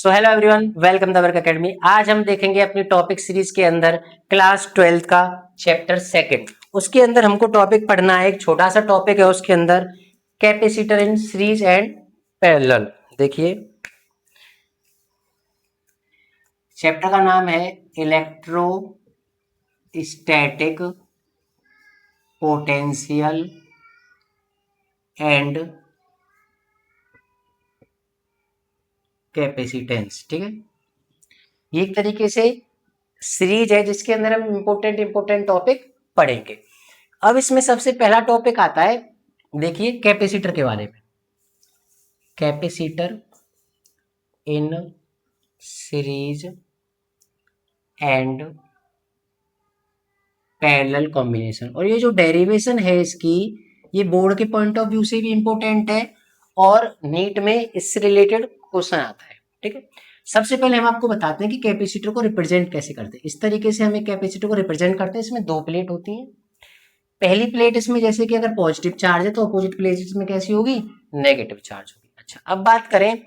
So hello everyone, welcome the work academy. आज हम देखेंगे अपनी टॉपिक सीरीज के अंदर क्लास 12 का चैप्टर सेकंड। उसके अंदर हमको टॉपिक पढ़ना है, एक छोटा सा टॉपिक है उसके अंदर, capacitor in series and parallel. देखिए चैप्टर का नाम है इलेक्ट्रोस्टैटिक पोटेंशियल एंड कैपेसिटेंस। ठीक है, ये एक तरीके से सीरीज है जिसके अंदर हम इंपॉर्टेंट टॉपिक पढ़ेंगे। अब इसमें सबसे पहला टॉपिक आता है, देखिए कैपेसिटर के बारे में। Capacitor in series and parallel combination. और ये जो डेरिवेशन है इसकी, ये बोर्ड के पॉइंट ऑफ व्यू से भी इंपॉर्टेंट है और नीट में इससे रिलेटेड क्वेश्चन आता है। ठीक है, सबसे पहले हम आपको बताते हैं कि कैपेसिटर को रिप्रेजेंट कैसे करते हैं। इस तरीके से हम एक कैपेसिटर को रिप्रेजेंट करते हैं। इसमें दो प्लेट होती हैं। पहली प्लेट इसमें जैसे कि अगर पॉजिटिव चार्ज है तो अपोजिट प्लेट इसमें कैसी होगी, नेगेटिव चार्ज होगी। अच्छा, अब बात करें,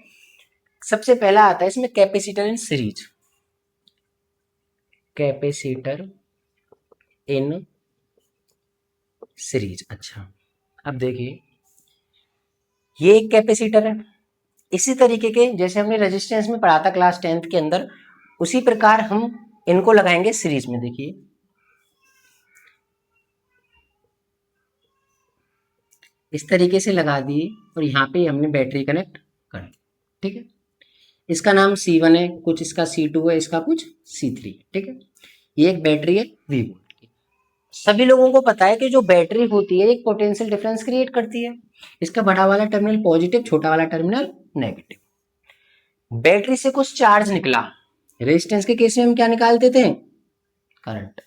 सबसे पहला आता है इसमें capacitor in series. Capacitor in series. अच्छा, अब देखिए ये एक कैपेसिटर है। इसी तरीके के जैसे हमने रेजिस्टेंस में पढ़ा था क्लास 10th के अंदर, उसी प्रकार हम इनको लगाएंगे सीरीज में। देखिए इस तरीके से लगा दिए और यहाँ पे हमने बैटरी कनेक्ट कर दी। ठीक है, इसका नाम C1 है, कुछ इसका C2 है, इसका कुछ C3। ठीक है, ये एक बैटरी है V वोल्ट की। सभी लोगों को पता है कि जो बैटरी होती है एक पोटेंशियल डिफरेंस क्रिएट करती है। इसका बड़ा वाला टर्मिनल पॉजिटिव, छोटा वाला टर्मिनल नेगेटिव। बैटरी से कुछ चार्ज निकला, रेजिस्टेंस के केस में हम क्या निकालते थे, करंट।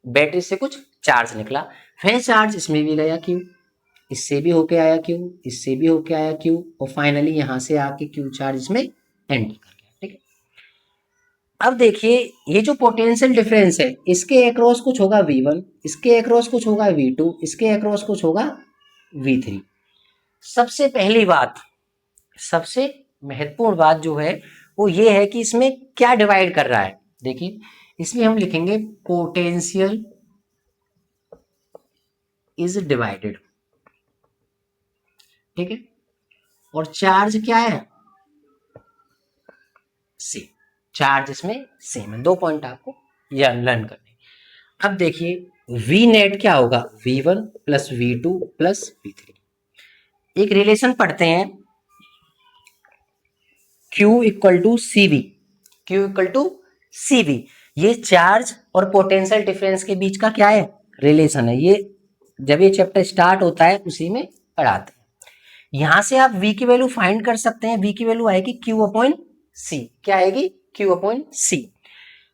बैटरी से कुछ चार्ज निकला, वह चार्ज इसमें भी गया क्यू, इससे भी होके आया क्यू, इससे भी होके आया क्यू, और फाइनली यहां से आके क्यू चार्ज इसमें एंटर कर गया। ठीक है, अब देखिए ये जो पोटेंशियल डिफरेंस है, इसके अक्रॉस कुछ होगा V1, इसके अक्रॉस कुछ होगा V2, इसके अक्रॉस कुछ होगा V3। सबसे पहली बात, सबसे महत्वपूर्ण बात जो है वो ये है कि इसमें क्या डिवाइड कर रहा है। देखिए इसमें हम लिखेंगे पोटेंशियल इज डिवाइडेड। ठीक है, और चार्ज क्या है, सेम। चार्ज इसमें सेम है। दो पॉइंट आपको लर्न करने। अब देखिए V नेट क्या होगा, V1 plus V2 plus V3। एक रिलेशन पढ़ते हैं, Q equal to CV। Q equal to CV, ये चार्ज और पोटेंशियल डिफरेंस के बीच का क्या है, रिलेशन है। ये जब ये चैप्टर स्टार्ट होता है उसी में पढ़ाते हैं। यहां से आप V की वैल्यू फाइंड कर सकते हैं। V की वैल्यू आएगी Q अपॉन C। क्या आएगी, Q अपॉन C।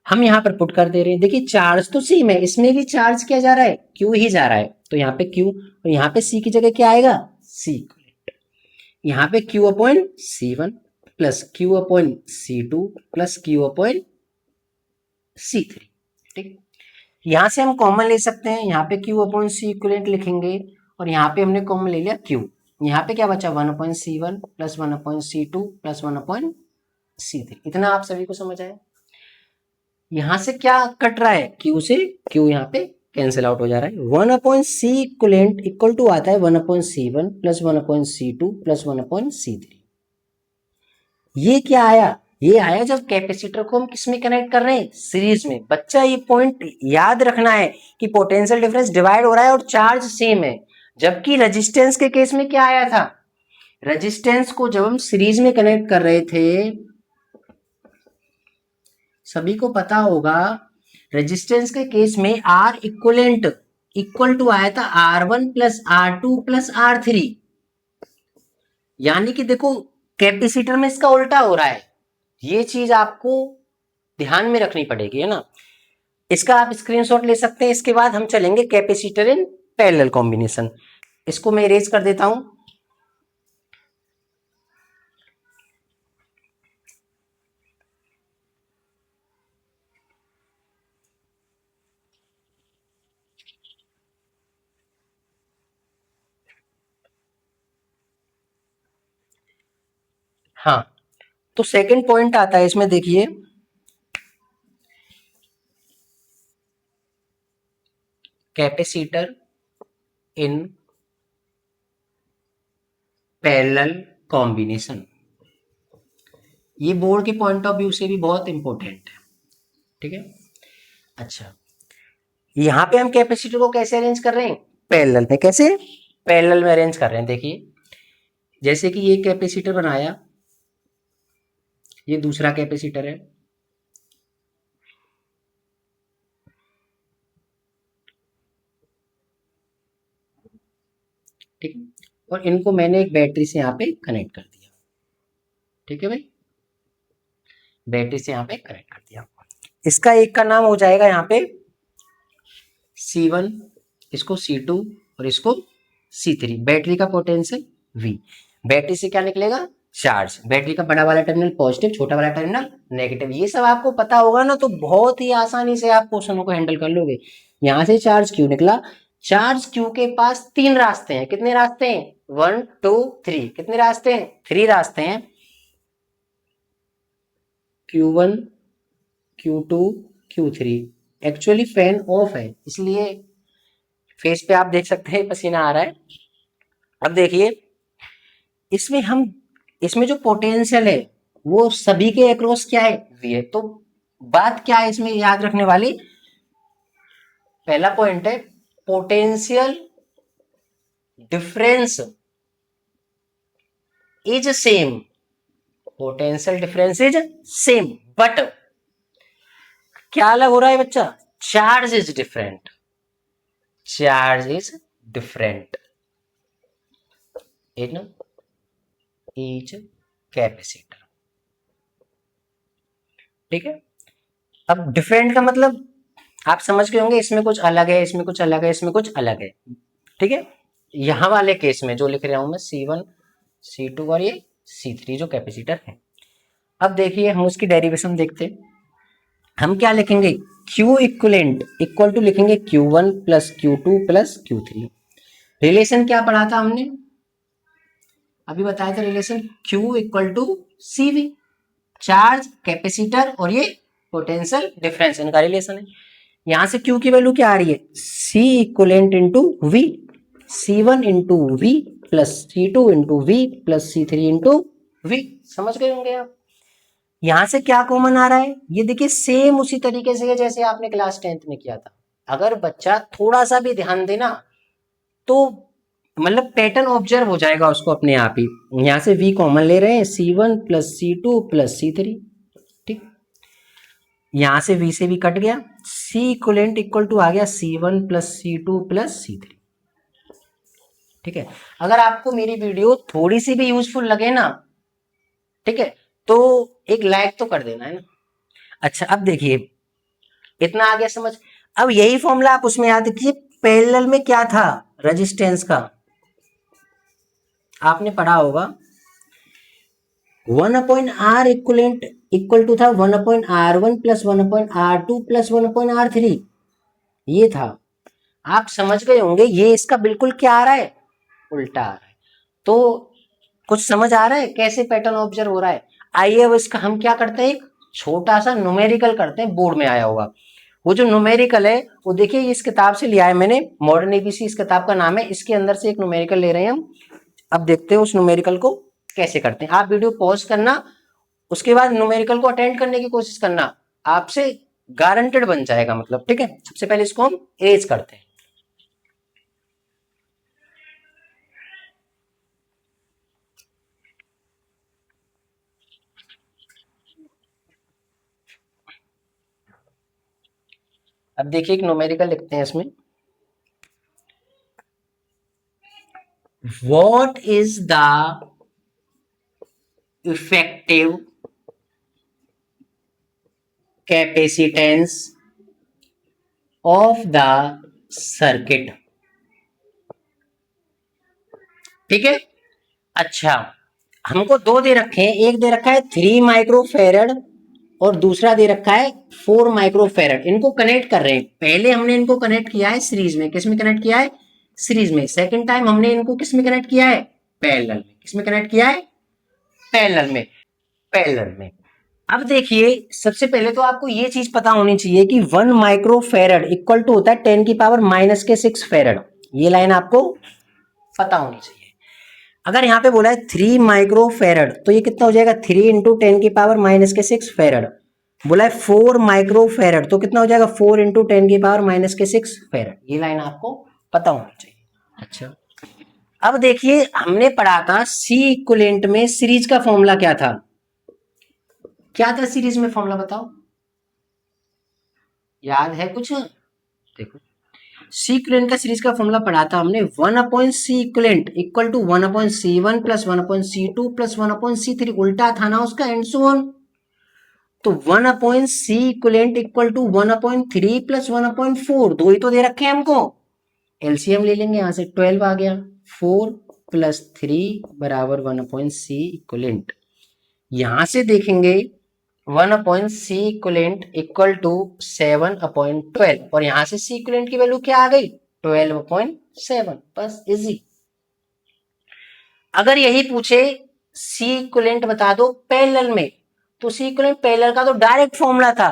हम यहाँ पर पुट कर दे रहे हैं। देखिए चार्ज तो सेम है, इसमें भी चार्ज क्या जा रहा है, Q ही जा रहा है। तो यहाँ पे Q और यहाँ पे C की जगह क्या आएगा, C। यहाँ पे Q upon C1 plus Q upon C2 plus Q upon C3। ठीक, यहां से हम कॉमन ले सकते हैं। यहाँ पे Q अपॉन C इक्विवेलेंट लिखेंगे और यहाँ पे हमने कॉमन ले लिया Q। यहाँ पे क्या बचा, 1 upon C1 plus 1 upon C2 plus 1 upon C3। इतना आप सभी को समझ आया। यहां से क्या कट रहा है, Q से Q यहाँ पे कैंसिल आउट हो जा रहा है। 1 upon C equivalent equal to आता है 1 upon C1 plus 1 upon C2 plus 1 upon C3। ये क्या आया, ये आया जब कैपेसिटर को हम किसमें कनेक्ट कर रहे हैं, सीरीज में। बच्चा ये पॉइंट याद रखना है कि पोटेंशियल डिफरेंस डिवाइड हो रहा है और चार्ज सेम है। जबकि रेजिस्टेंस के केस में क्या आया था, रेजिस्टेंस को जब हम सीरीज में कनेक्ट कर रहे थे, सभी को पता होगा, रेजिस्टेंस के केस में R इक्वलेंट इक्वल टू आया था R1 plus R2 plus R3। यानी कि देखो कैपेसिटर में इसका उल्टा हो रहा है। ये चीज आपको ध्यान में रखनी पड़ेगी, है ना। इसका आप स्क्रीनशॉट ले सकते हैं। इसके बाद हम चलेंगे कैपेसिटर इन पैरेलल कॉम्बिनेशन। इसको मैं इरेज कर देता हूं। हाँ, तो सेकंड पॉइंट आता है इसमें, देखिए कैपेसिटर इन पैरेलल कॉम्बिनेशन। ये बोर्ड के पॉइंट ऑफ व्यू से भी बहुत इंपॉर्टेंट है, ठीक है। अच्छा, यहां पे हम कैपेसिटर को कैसे अरेंज कर रहे हैं, पैरेलल में। कैसे पैरेलल में अरेंज कर रहे हैं, देखिए जैसे कि ये कैपेसिटर बनाया, ये दूसरा कैपेसिटर है, ठीक है, और इनको मैंने एक बैटरी से यहाँ पे कनेक्ट कर दिया, ठीक है भाई, बैटरी से यहाँ पे कनेक्ट कर दिया। इसका एक का नाम हो जाएगा यहाँ पे C1, इसको C2 और इसको C3। बैटरी का पोटेंशियल V। बैटरी से क्या निकलेगा, चार्ज। बैटरी का बड़ा वाला टर्मिनल पॉजिटिव, छोटा वाला टर्मिनल नेगेटिव। ये सब आपको पता होगा ना, तो बहुत ही आसानी से आप क्वेश्चनों को हैंडल कर लोगे। यहां से चार्ज क्यू निकला, चार्ज क्यू के पास 3 रास्ते हैं। कितने रास्ते हैं, 1 2 3। कितने रास्ते हैं, 3 रास्ते हैं। Q1 Q2 Q3। Actually fan of है, इसलिए फेस पे आप देख सकते हैं पसीना आ रहा है। अब देखिए इसमें जो पोटेंशियल है वो सभी के अक्रॉस क्या है, V है। तो बात क्या है इसमें याद रखने वाली, पहला पॉइंट है potential difference is same. Potential difference is same, but क्या अलग हो रहा है बच्चा, charge is different. Charge is different in each capacitor, ठीक है। अब डिफरेंट का मतलब आप समझ गए होंगे, इसमें कुछ अलग है, इसमें कुछ अलग है, इसमें कुछ अलग है, ठीक है। यहां वाले केस में जो लिख रहा हूं मैं C1 C2 और ये C3 जो कैपेसिटर है। अब देखिए हम उसकी डेरिवेशन देखते हैं। हम क्या लिखेंगे, Q इक्वलेंट इक्वल टू लिखेंगे Q1 plus Q2 plus Q3। Relation क्या पढ़ा था हमने, अभी बताया था relation, Q equal to CV, charge, capacitor और ये पोटेंशियल डिफरेंस, इनका रिलेशन है। यहां से Q की वैल्यू क्या आ रही है, C equivalent into V। C1 into V plus C2 into V plus C3 into V। समझ गए होंगे आप। यहां से क्या कॉमन आ रहा है, ये देखिए सेम उसी तरीके से है जैसे आपने क्लास 10th में किया था। अगर बच्चा थोड़ा सा भी ध्यान देना तो मतलब पैटर्न ऑब्जर्व हो जाएगा उसको अपने आप ही। यहां से V कॉमन ले रहे हैं, C1 plus C2 plus C3, ठीक। यहां से V से भी कट गया, C इक्वलेंट इक्वल टू आ गया C1 plus C2 plus C3, ठीक है। अगर आपको मेरी वीडियो थोड़ी सी भी यूजफुल लगे ना, ठीक है, तो एक लाइक तो कर देना है ना। अच्छा अब देखिए इतना आ गया समझ। अब यही फॉर्मूला आप उसमें याद रखिए, पैरेलल में क्या था, रेजिस्टेंस का आपने पढ़ा होगा, 1/R इक्वलेंट इक्वल टू था 1/R1 plus 1/R2 plus 1/R3। ये था, आप समझ गए होंगे। ये इसका बिल्कुल क्या आ रहा है, उल्टा आ रहा है। तो कुछ समझ आ रहा है कैसे पैटर्न ऑब्जर्व हो रहा है। आइए अब इसका हम क्या करते हैं, एक छोटा सा न्यूमेरिकल करते हैं, बोर्ड में आया होगा। वो जो न्यूमेरिकल है वो देखिए इस किताब से लिया है मैंने, मॉडर्न एबीसी इस किताब का नाम है। इसके अंदर से एक न्यूमेरिकल ले रहे हैं हम। अब देखते हैं उस न्यूमेरिकल को कैसे करते हैं। आप वीडियो पॉज करना, उसके बाद न्यूमेरिकल को अटेंड करने की कोशिश करना, आपसे गारंटेड बन जाएगा मतलब, ठीक है। सबसे पहले इसको हम एज करते हैं। अब देखिए एक न्यूमेरिकल लिखते हैं इसमें, what is the effective capacitance of the circuit, ठीक है। अच्छा हमको दो दे रखे हैं, एक दे रखा है 3 माइक्रोफेरेड और दूसरा दे रखा है 4 माइक्रोफेरेड। इनको कनेक्ट कर रहे हैं। पहले हमने इनको कनेक्ट किया है सीरीज में, किस में कनेक्ट किया है, सीरीज में। सेकंड टाइम हमने इनको किस में कनेक्ट किया है, पैरेलल में। किस में कनेक्ट किया है, पैरेलल में। पैरेलल में। अब देखिए सबसे पहले तो आपको ये चीज पता होनी चाहिए कि 1 माइक्रो फेरड इक्वल टू होता है 10 की पावर -6 फेरड। ये लाइन आपको पता होनी चाहिए। अगर यहाँ पे बोला है 3 माइक्रो फेरड तो ये कितना हो जाएगा 3 इंटू 10 की पावर -6 फेरड। बोला है 4 माइक्रो फेरड तो कितना हो जाएगा 4 इंटू 10 की पावर -6 फेरड। ये लाइन आपको पता होनी चाहिए। अच्छा अब देखिए हमने पढ़ा था सी इक्विवेलेंट में सीरीज का फॉर्मूला क्या था? क्या था सीरीज में फॉर्मूला बताओ, याद है कुछ? देखो सी इक्विवेलेंट का सीरीज का फॉर्मूला पढ़ा था हमने 1/C equivalent equal to 1/C1 plus 1/C2 plus 1/C3। उल्टा था ना उसका एंड सो ऑन। तो 1/C equivalent equal to 1/3 plus 1/4। दो ही तो दे रखे हैं हमको। एलसीएम ले लेंगे, यहां से 12 आ गया। 4 प्लस 3 बराबर 1/C इक्विवेलेंट। यहां से देखेंगे 1/C इक्विवेलेंट इक्वल टू 7/12 और यहां से C इक्विवेलेंट की वैल्यू क्या आ गई 12/7। बस इजी। अगर यही पूछे C इक्विवेलेंट बता दो पैरेलल में तो C इक्विवेलेंट पैरेलल का तो डायरेक्ट फॉर्मूला था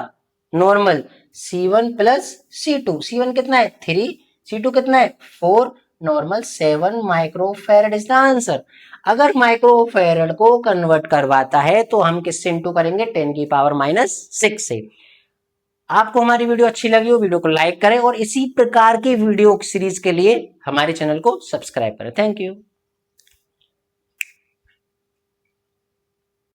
normal C1 plus C2। C1 कितना है 3, C2 कितना है 4, normal 7 microfarad is the answer. अगर माइक्रोफैरड को कन्वर्ट करवाता है तो हम किससे इंटू करेंगे 10 की पावर -6 से। आपको हमारी वीडियो अच्छी लगी हो वीडियो को लाइक करें और इसी प्रकार की वीडियो सीरीज के लिए हमारे चैनल को सब्सक्राइब करें। Thank you.